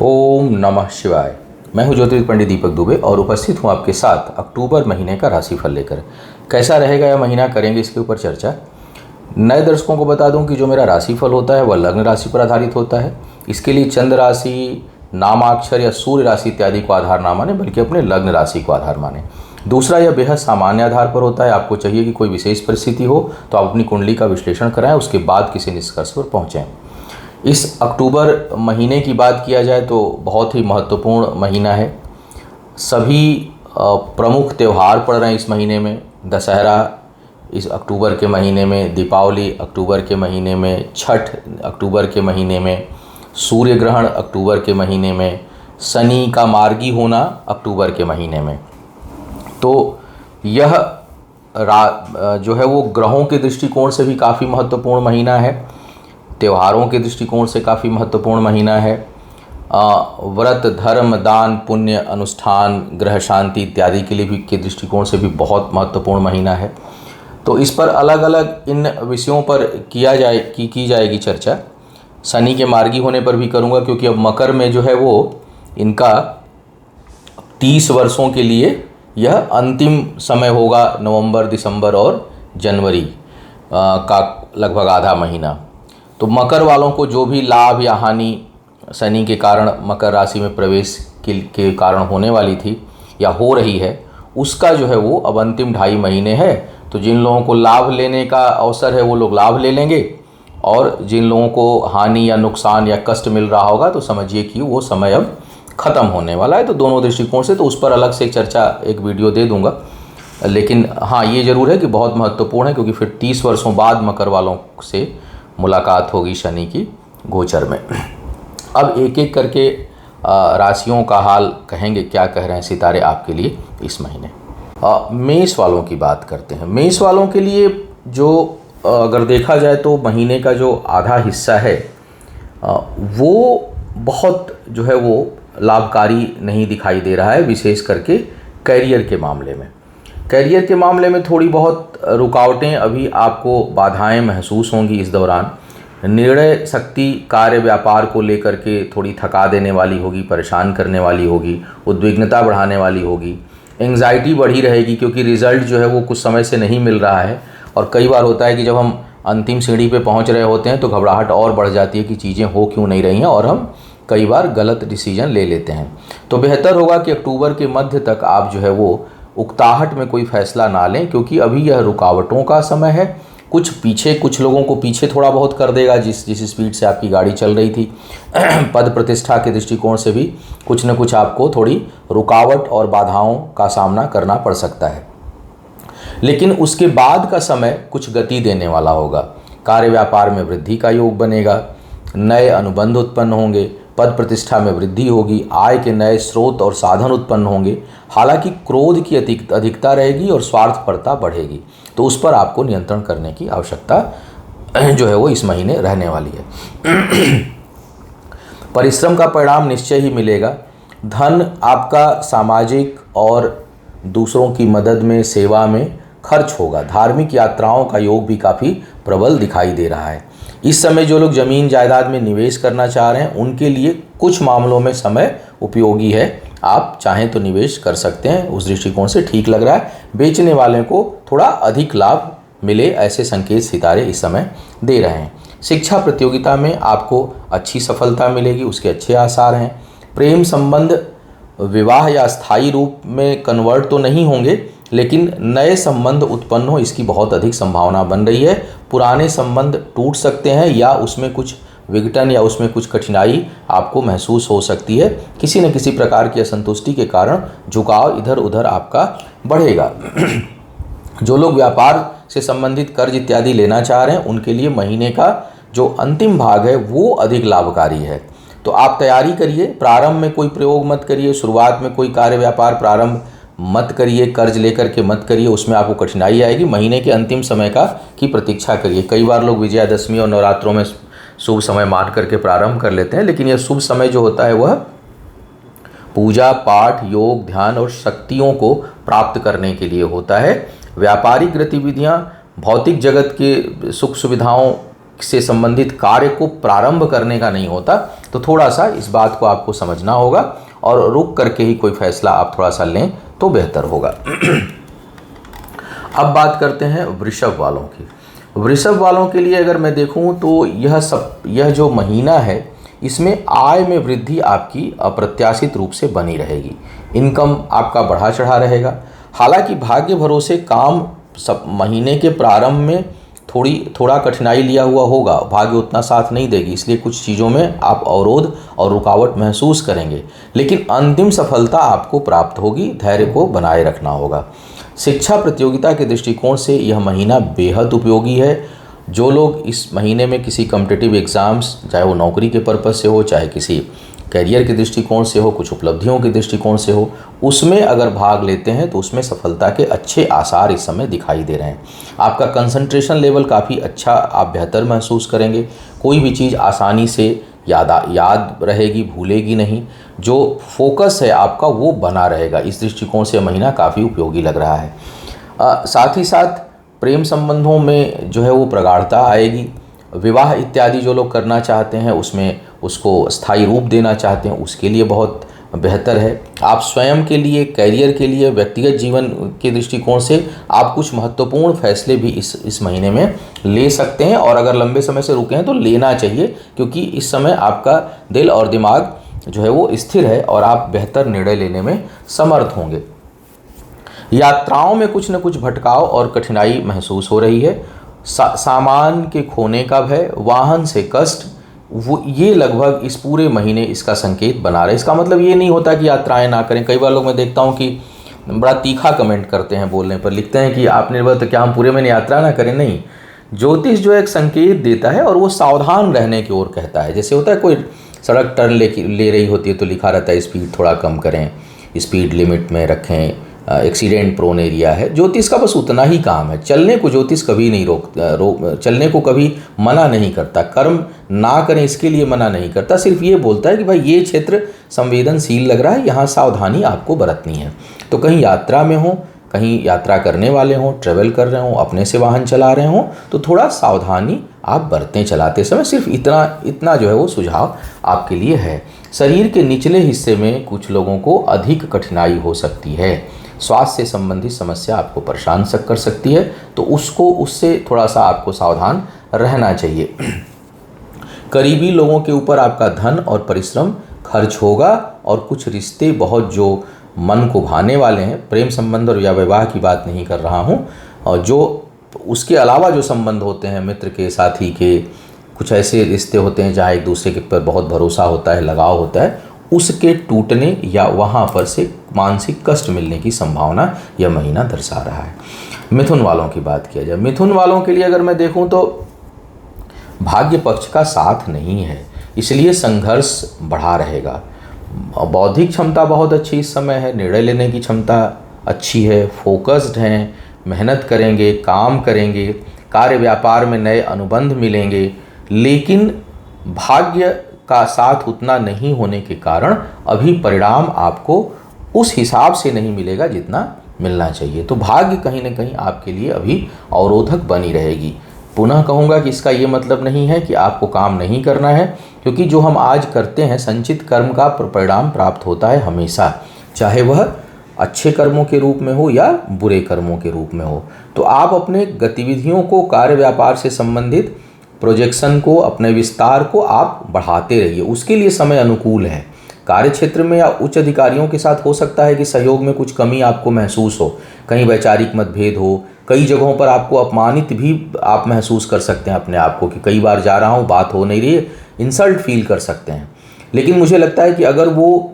ओम नमः शिवाय। मैं हूं ज्योतिष पंडित दीपक दुबे और उपस्थित हूं आपके साथ अक्टूबर महीने का राशिफल लेकर। कैसा रहेगा यह महीना, करेंगे इसके ऊपर चर्चा। नए दर्शकों को बता दूं कि जो मेरा राशिफल होता है वह लग्न राशि पर आधारित होता है। इसके लिए चंद्र राशि, नामाक्षर या सूर्य राशि इत्यादि को आधार ना माने, बल्कि अपने लग्न राशि को आधार माने। दूसरा, यह बेहद सामान्य आधार पर होता है। आपको चाहिए कि कोई विशेष परिस्थिति हो तो आप अपनी कुंडली का विश्लेषण कराएं, उसके बाद किसी निष्कर्ष पर पहुँचें। इस अक्टूबर महीने की बात किया जाए तो बहुत ही महत्वपूर्ण महीना है। सभी प्रमुख त्यौहार पड़ रहे हैं इस महीने में। दशहरा इस अक्टूबर के महीने में, दीपावली अक्टूबर के महीने में, छठ अक्टूबर के महीने में, सूर्य ग्रहण अक्टूबर के महीने में, शनि का मार्गी होना अक्टूबर के महीने में। तो यह जो है वो ग्रहों के दृष्टिकोण से भी काफ़ी महत्वपूर्ण महीना है, त्योहारों के दृष्टिकोण से काफ़ी महत्वपूर्ण महीना है। व्रत, धर्म, दान, पुण्य, अनुष्ठान, ग्रह शांति इत्यादि के लिए भी के दृष्टिकोण से भी बहुत महत्वपूर्ण महीना है। तो इस पर अलग अलग इन विषयों पर की जाएगी चर्चा। शनि के मार्गी होने पर भी करूँगा, क्योंकि अब मकर में जो है वो इनका 30 वर्षों के लिए यह अंतिम समय होगा। नवंबर, दिसंबर और जनवरी का लगभग आधा महीना। तो मकर वालों को जो भी लाभ या हानि शनि के कारण मकर राशि में प्रवेश के कारण होने वाली थी या हो रही है, उसका जो है वो अब अंतिम 2.5 महीने है। तो जिन लोगों को लाभ लेने का अवसर है वो लोग लाभ ले लेंगे, और जिन लोगों को हानि या नुकसान या कष्ट मिल रहा होगा तो समझिए कि वो समय अब ख़त्म होने वाला है। तो दोनों दृष्टिकोण से तो उस पर अलग से चर्चा, एक वीडियो दे दूंगा। लेकिन हाँ, ये ज़रूर है कि बहुत महत्वपूर्ण है, क्योंकि फिर 30 वर्षों बाद मकर वालों से मुलाकात होगी शनि की गोचर में। अब एक एक करके राशियों का हाल कहेंगे, क्या कह रहे हैं सितारे आपके लिए इस महीने। मेष वालों की बात करते हैं। मेष वालों के लिए जो अगर देखा जाए तो महीने का जो आधा हिस्सा है वो बहुत जो है वो लाभकारी नहीं दिखाई दे रहा है, विशेष करके करियर के मामले में। करियर के मामले में थोड़ी बहुत रुकावटें, अभी आपको बाधाएं महसूस होंगी इस दौरान। निर्णय शक्ति कार्य व्यापार को लेकर के थोड़ी थका देने वाली होगी, परेशान करने वाली होगी, उद्विग्नता बढ़ाने वाली होगी। एंग्जाइटी बढ़ी रहेगी, क्योंकि रिजल्ट जो है वो कुछ समय से नहीं मिल रहा है। और कई बार होता है कि जब हम अंतिम सीढ़ी पे पहुंच रहे होते हैं तो घबराहट और बढ़ जाती है कि चीज़ें हो क्यों नहीं रही हैं, और हम कई बार गलत डिसीजन ले लेते हैं। तो बेहतर होगा कि अक्टूबर के मध्य तक आप जो है वो उकताहट में कोई फैसला ना लें, क्योंकि अभी यह रुकावटों का समय है। कुछ लोगों को पीछे थोड़ा बहुत कर देगा, जिस स्पीड से आपकी गाड़ी चल रही थी। पद प्रतिष्ठा के दृष्टिकोण से भी कुछ न कुछ आपको थोड़ी रुकावट और बाधाओं का सामना करना पड़ सकता है। लेकिन उसके बाद का समय कुछ गति देने वाला होगा। कार्य व्यापार में वृद्धि का योग बनेगा, नए अनुबंध उत्पन्न होंगे, पद प्रतिष्ठा में वृद्धि होगी, आय के नए स्रोत और साधन उत्पन्न होंगे। हालांकि क्रोध की अधिकता रहेगी और स्वार्थपरता बढ़ेगी, तो उस पर आपको नियंत्रण करने की आवश्यकता जो है वो इस महीने रहने वाली है। परिश्रम का परिणाम निश्चय ही मिलेगा। धन आपका सामाजिक और दूसरों की मदद में, सेवा में खर्च होगा। धार्मिक यात्राओं का योग भी काफ़ी प्रबल दिखाई दे रहा है। इस समय जो लोग ज़मीन जायदाद में निवेश करना चाह रहे हैं उनके लिए कुछ मामलों में समय उपयोगी है। आप चाहें तो निवेश कर सकते हैं, उस दृष्टिकोण से ठीक लग रहा है। बेचने वाले को थोड़ा अधिक लाभ मिले, ऐसे संकेत सितारे इस समय दे रहे हैं। शिक्षा प्रतियोगिता में आपको अच्छी सफलता मिलेगी, उसके अच्छे आसार हैं। प्रेम संबंध विवाह या स्थायी रूप में कन्वर्ट तो नहीं होंगे, लेकिन नए संबंध उत्पन्न हो इसकी बहुत अधिक संभावना बन रही है। पुराने संबंध टूट सकते हैं या उसमें कुछ विघटन या उसमें कुछ कठिनाई आपको महसूस हो सकती है। किसी न किसी प्रकार की असंतुष्टि के कारण झुकाव इधर उधर आपका बढ़ेगा। जो लोग व्यापार से संबंधित कर्ज इत्यादि लेना चाह रहे हैं उनके लिए महीने का जो अंतिम भाग है वो अधिक लाभकारी है। तो आप तैयारी करिए। प्रारंभ में कोई प्रयोग मत करिए, शुरुआत में कोई कार्य व्यापार प्रारंभ मत करिए, कर्ज लेकर के मत करिए, उसमें आपको कठिनाई आएगी। महीने के अंतिम समय की प्रतीक्षा करिए। कई बार लोग विजयादशमी और नवरात्रों में शुभ समय मान करके प्रारंभ कर लेते हैं, लेकिन यह शुभ समय जो होता है वह पूजा पाठ, योग, ध्यान और शक्तियों को प्राप्त करने के लिए होता है। व्यापारिक गतिविधियाँ भौतिक जगत के सुख सुविधाओं से संबंधित कार्य को प्रारंभ करने का नहीं होता। तो थोड़ा सा इस बात को आपको समझना होगा और रुक करके ही कोई फैसला आप थोड़ा सा लें तो बेहतर होगा। अब बात करते हैं वृषभ वालों की। वृषभ वालों के लिए अगर मैं देखूं तो यह जो महीना है इसमें आय में वृद्धि आपकी अप्रत्याशित रूप से बनी रहेगी। इनकम आपका बढ़ा चढ़ा रहेगा। हालांकि भाग्य भरोसे काम सब महीने के प्रारंभ में थोड़ा कठिनाई लिया हुआ होगा, भाग्य उतना साथ नहीं देगी, इसलिए कुछ चीज़ों में आप अवरोध और रुकावट महसूस करेंगे, लेकिन अंतिम सफलता आपको प्राप्त होगी। धैर्य को बनाए रखना होगा। शिक्षा प्रतियोगिता के दृष्टिकोण से यह महीना बेहद उपयोगी है। जो लोग इस महीने में किसी कॉम्पिटिटिव एग्ज़ाम्स, चाहे वो नौकरी के पर्पज़ से हो, चाहे किसी करियर के दृष्टिकोण से हो, कुछ उपलब्धियों के दृष्टिकोण से हो, उसमें अगर भाग लेते हैं तो उसमें सफलता के अच्छे आसार इस समय दिखाई दे रहे हैं। आपका कंसंट्रेशन लेवल काफ़ी अच्छा, आप बेहतर महसूस करेंगे। कोई भी चीज़ आसानी से याद रहेगी, भूलेगी नहीं। जो फोकस है आपका वो बना रहेगा। इस दृष्टिकोण से महीना काफ़ी उपयोगी लग रहा है। साथ ही साथ प्रेम संबंधों में जो है वो प्रगाढ़ता आएगी। विवाह इत्यादि जो लोग करना चाहते हैं उसमें उसको स्थायी रूप देना चाहते हैं, उसके लिए बहुत बेहतर है। आप स्वयं के लिए, करियर के लिए, व्यक्तिगत जीवन के दृष्टिकोण से आप कुछ महत्वपूर्ण फैसले भी इस महीने में ले सकते हैं, और अगर लंबे समय से रुके हैं तो लेना चाहिए, क्योंकि इस समय आपका दिल और दिमाग जो है वो स्थिर है और आप बेहतर निर्णय लेने में समर्थ होंगे। यात्राओं में कुछ न कुछ भटकाव और कठिनाई महसूस हो रही है। सामान के खोने का भय, वाहन से कष्ट, वो ये लगभग इस पूरे महीने इसका संकेत बना रहे। इसका मतलब ये नहीं होता कि यात्राएं ना करें। कई बार लोग मैं देखता हूँ कि बड़ा तीखा कमेंट करते हैं, बोलने पर लिखते हैं कि आपने बोला तो क्या हम पूरे महीने यात्रा ना करें। नहीं, ज्योतिष जो एक संकेत देता है और वो सावधान रहने की ओर कहता है। जैसे होता है कोई सड़क टर्न ले रही होती है तो लिखा रहता है स्पीड थोड़ा कम करें, स्पीड लिमिट में रखें, एक्सीडेंट प्रोन एरिया है। ज्योतिष का बस उतना ही काम है। चलने को ज्योतिष कभी नहीं चलने को कभी मना नहीं करता, कर्म ना करें इसके लिए मना नहीं करता। सिर्फ ये बोलता है कि भाई ये क्षेत्र संवेदनशील लग रहा है, यहाँ सावधानी आपको बरतनी है। तो कहीं यात्रा में हो, कहीं यात्रा करने वाले हों, ट्रैवल कर रहे हों, अपने से वाहन चला रहे हों, तो थोड़ा सावधानी आप बरतें चलाते समय। सिर्फ इतना जो है वो सुझाव आपके लिए है। शरीर के निचले हिस्से में कुछ लोगों को अधिक कठिनाई हो सकती है। स्वास्थ्य से संबंधित समस्या आपको परेशान कर सकती है, तो उससे थोड़ा सा आपको सावधान रहना चाहिए। करीबी लोगों के ऊपर आपका धन और परिश्रम खर्च होगा, और कुछ रिश्ते बहुत जो मन को भाने वाले हैं, प्रेम संबंध और या विवाह की बात नहीं कर रहा हूँ, और जो उसके अलावा जो संबंध होते हैं, मित्र के, साथी के, कुछ ऐसे रिश्ते होते हैं जहाँ एक दूसरे के पर बहुत भरोसा होता है, लगाव होता है, उसके टूटने या वहाँ पर से मानसिक कष्ट मिलने की संभावना यह महीना दर्शा रहा है। मिथुन वालों की बात किया जाए, मिथुन वालों के लिए अगर मैं देखूं तो भाग्य पक्ष का साथ नहीं है, इसलिए संघर्ष बढ़ा रहेगा। बौद्धिक क्षमता बहुत अच्छी इस समय है, निर्णय लेने की क्षमता अच्छी है, फोकस्ड हैं, मेहनत करेंगे, काम करेंगे, कार्य व्यापार में नए अनुबंध मिलेंगे, लेकिन भाग्य का साथ उतना नहीं होने के कारण अभी परिणाम आपको उस हिसाब से नहीं मिलेगा जितना मिलना चाहिए। तो भाग्य कहीं ना कहीं आपके लिए अभी अवरोधक बनी रहेगी। पुनः कहूँगा कि इसका ये मतलब नहीं है कि आपको काम नहीं करना है, क्योंकि जो हम आज करते हैं संचित कर्म का परिणाम प्राप्त होता है हमेशा, चाहे वह अच्छे कर्मों के रूप में हो या बुरे कर्मों के रूप में हो। तो आप अपने गतिविधियों को, कार्य व्यापार से संबंधित प्रोजेक्शन को, अपने विस्तार को आप बढ़ाते रहिए, उसके लिए समय अनुकूल है। कार्य क्षेत्र में या उच्च अधिकारियों के साथ हो सकता है कि सहयोग में कुछ कमी आपको महसूस हो, कहीं वैचारिक मतभेद हो, कई जगहों पर आपको अपमानित भी आप महसूस कर सकते हैं अपने आप को, कि कई बार जा रहा हूँ, बात हो नहीं रही है, इंसल्ट फील कर सकते हैं। लेकिन मुझे लगता है कि अगर वो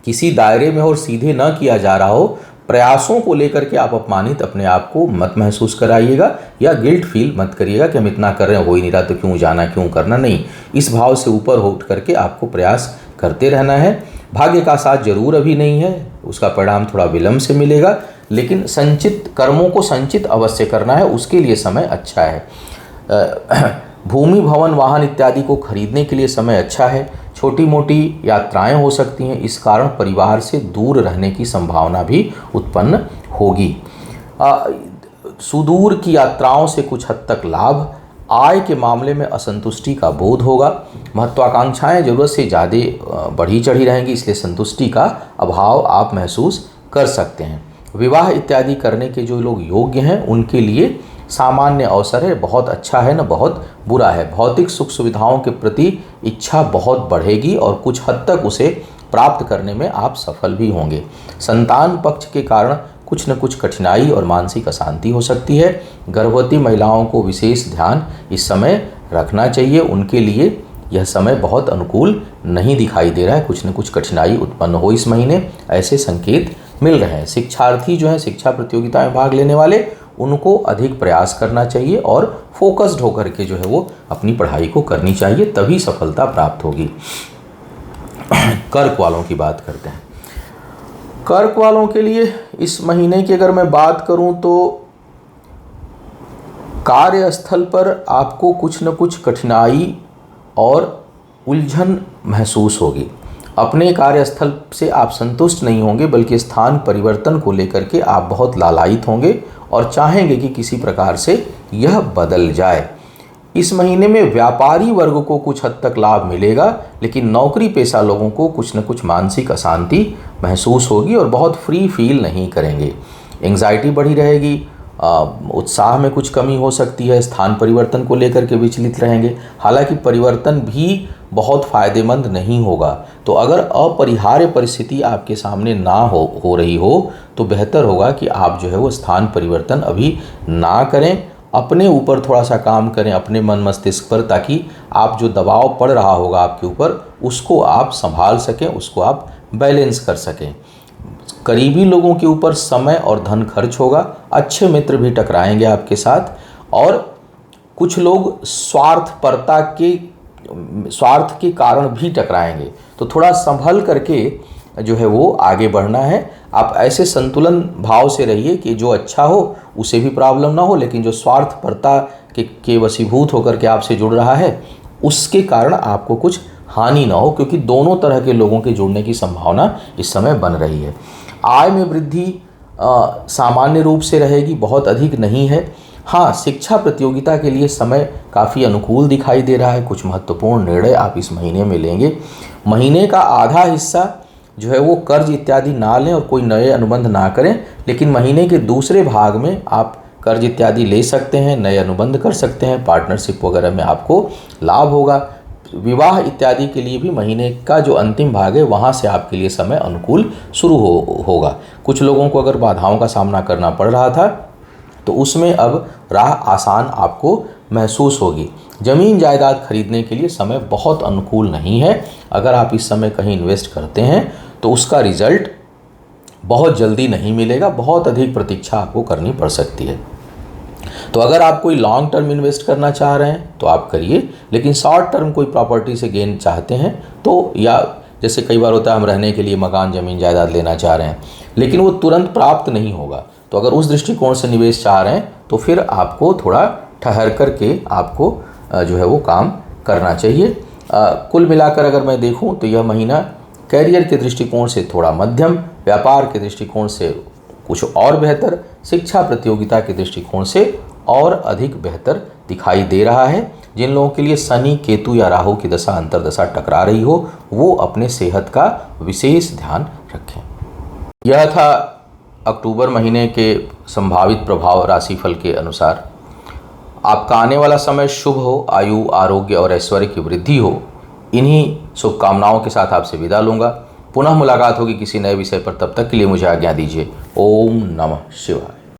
किसी दायरे में और सीधे न किया जा रहा हो, प्रयासों को लेकर के आप अपमानित अपने आप को मत महसूस कराइएगा या गिल्ट फील मत करिएगा कि हम इतना कर रहे हैं, हो ही नहीं रहा तो क्यों जाना, क्यों करना। नहीं, इस भाव से ऊपर उठ करके आपको प्रयास करते रहना है। भाग्य का साथ जरूर अभी नहीं है, उसका परिणाम थोड़ा विलंब से मिलेगा, लेकिन संचित कर्मों को संचित अवश्य करना है, उसके लिए समय अच्छा है। भूमि, भवन, वाहन इत्यादि को खरीदने के लिए समय अच्छा है। छोटी मोटी यात्राएं हो सकती हैं, इस कारण परिवार से दूर रहने की संभावना भी उत्पन्न होगी। सुदूर की यात्राओं से कुछ हद तक लाभ आय के मामले में असंतुष्टि का बोध होगा। महत्वाकांक्षाएं ज़रूरत से ज़्यादा बढ़ी चढ़ी रहेंगी, इसलिए संतुष्टि का अभाव आप महसूस कर सकते हैं। विवाह इत्यादि करने के जो लोग योग्य हैं उनके लिए सामान्य अवसर है, बहुत अच्छा है न बहुत बुरा है। भौतिक सुख सुविधाओं के प्रति इच्छा बहुत बढ़ेगी और कुछ हद तक उसे प्राप्त करने में आप सफल भी होंगे। संतान पक्ष के कारण कुछ न कुछ कठिनाई और मानसिक अशांति हो सकती है। गर्भवती महिलाओं को विशेष ध्यान इस समय रखना चाहिए, उनके लिए यह समय बहुत अनुकूल नहीं दिखाई दे रहा है, कुछ न कुछ कठिनाई उत्पन्न हो इस महीने, ऐसे संकेत मिल रहे हैं। शिक्षार्थी जो हैं, शिक्षा प्रतियोगिता में भाग लेने वाले, उनको अधिक प्रयास करना चाहिए और फोकस्ड होकर के जो है वो अपनी पढ़ाई को करनी चाहिए, तभी सफलता प्राप्त होगी। कर्क वालों की बात करते हैं। कर्क वालों के लिए इस महीने की अगर मैं बात करूं तो कार्यस्थल पर आपको कुछ न कुछ कठिनाई और उलझन महसूस होगी। अपने कार्यस्थल से आप संतुष्ट नहीं होंगे, बल्कि स्थान परिवर्तन को लेकर के आप बहुत लालायित होंगे और चाहेंगे कि किसी प्रकार से यह बदल जाए। इस महीने में व्यापारी वर्ग को कुछ हद तक लाभ मिलेगा, लेकिन नौकरी पेशा लोगों को कुछ न कुछ मानसिक अशांति महसूस होगी और बहुत फ्री फील नहीं करेंगे। एंग्जाइटी बढ़ी रहेगी, उत्साह में कुछ कमी हो सकती है, स्थान परिवर्तन को लेकर के विचलित रहेंगे। हालांकि परिवर्तन भी बहुत फ़ायदेमंद नहीं होगा, तो अगर अपरिहार्य परिस्थिति आपके सामने ना हो रही हो तो बेहतर होगा कि आप जो है वो स्थान परिवर्तन अभी ना करें। अपने ऊपर थोड़ा सा काम करें, अपने मन मस्तिष्क पर, ताकि आप जो दबाव पड़ रहा होगा आपके ऊपर उसको आप संभाल सकें, उसको आप बैलेंस कर सकें। करीबी लोगों के ऊपर समय और धन खर्च होगा, अच्छे मित्र भी टकराएंगे आपके साथ, और कुछ लोग स्वार्थ के कारण भी टकराएंगे, तो थोड़ा संभल करके जो है वो आगे बढ़ना है। आप ऐसे संतुलन भाव से रहिए कि जो अच्छा हो उसे भी प्रॉब्लम ना हो, लेकिन जो स्वार्थपरता के वशीभूत होकर के आपसे जुड़ रहा है उसके कारण आपको कुछ हानि ना हो, क्योंकि दोनों तरह के लोगों के जुड़ने की संभावना इस समय बन रही है। आय में वृद्धि सामान्य रूप से रहेगी, बहुत अधिक नहीं है। हाँ, शिक्षा प्रतियोगिता के लिए समय काफ़ी अनुकूल दिखाई दे रहा है, कुछ महत्वपूर्ण निर्णय आप इस महीने में लेंगे। महीने का आधा हिस्सा जो है वो कर्ज इत्यादि ना लें और कोई नए अनुबंध ना करें, लेकिन महीने के दूसरे भाग में आप कर्ज इत्यादि ले सकते हैं, नए अनुबंध कर सकते हैं, पार्टनरशिप वगैरह में आपको लाभ होगा। विवाह इत्यादि के लिए भी महीने का जो अंतिम भाग है वहाँ से आपके लिए समय अनुकूल शुरू होगा। कुछ लोगों को अगर बाधाओं का सामना करना पड़ रहा था तो उसमें अब राह आसान आपको महसूस होगी। ज़मीन जायदाद खरीदने के लिए समय बहुत अनुकूल नहीं है। अगर आप इस समय कहीं इन्वेस्ट करते हैं तो उसका रिजल्ट बहुत जल्दी नहीं मिलेगा, बहुत अधिक प्रतीक्षा आपको करनी पड़ सकती है। तो अगर आप कोई लॉन्ग टर्म इन्वेस्ट करना चाह रहे हैं तो आप करिए, लेकिन शॉर्ट टर्म कोई प्रॉपर्टी से गेन चाहते हैं तो, या जैसे कई बार होता है हम रहने के लिए मकान ज़मीन जायदाद लेना चाह रहे हैं लेकिन वो तुरंत प्राप्त नहीं होगा, तो अगर उस दृष्टिकोण से निवेश चाह रहे हैं तो फिर आपको थोड़ा ठहर करके आपको जो है वो काम करना चाहिए। कुल मिलाकर अगर मैं देखूं तो यह महीना कैरियर के दृष्टिकोण से थोड़ा मध्यम, व्यापार के दृष्टिकोण से कुछ और बेहतर, शिक्षा प्रतियोगिता के दृष्टिकोण से और अधिक बेहतर दिखाई दे रहा है। जिन लोगों के लिए शनि, केतु या राहु की दशा अंतर्दशा टकरा रही हो वो अपने सेहत का विशेष ध्यान रखें। यह था अक्टूबर महीने के संभावित प्रभाव राशिफल के अनुसार। आपका आने वाला समय शुभ हो, आयु, आरोग्य और ऐश्वर्य की वृद्धि हो, इन्हीं शुभकामनाओं के साथ आपसे विदा लूँगा। पुनः मुलाकात होगी किसी नए विषय पर, तब तक के लिए मुझे आज्ञा दीजिए। ओम नमः शिवाय।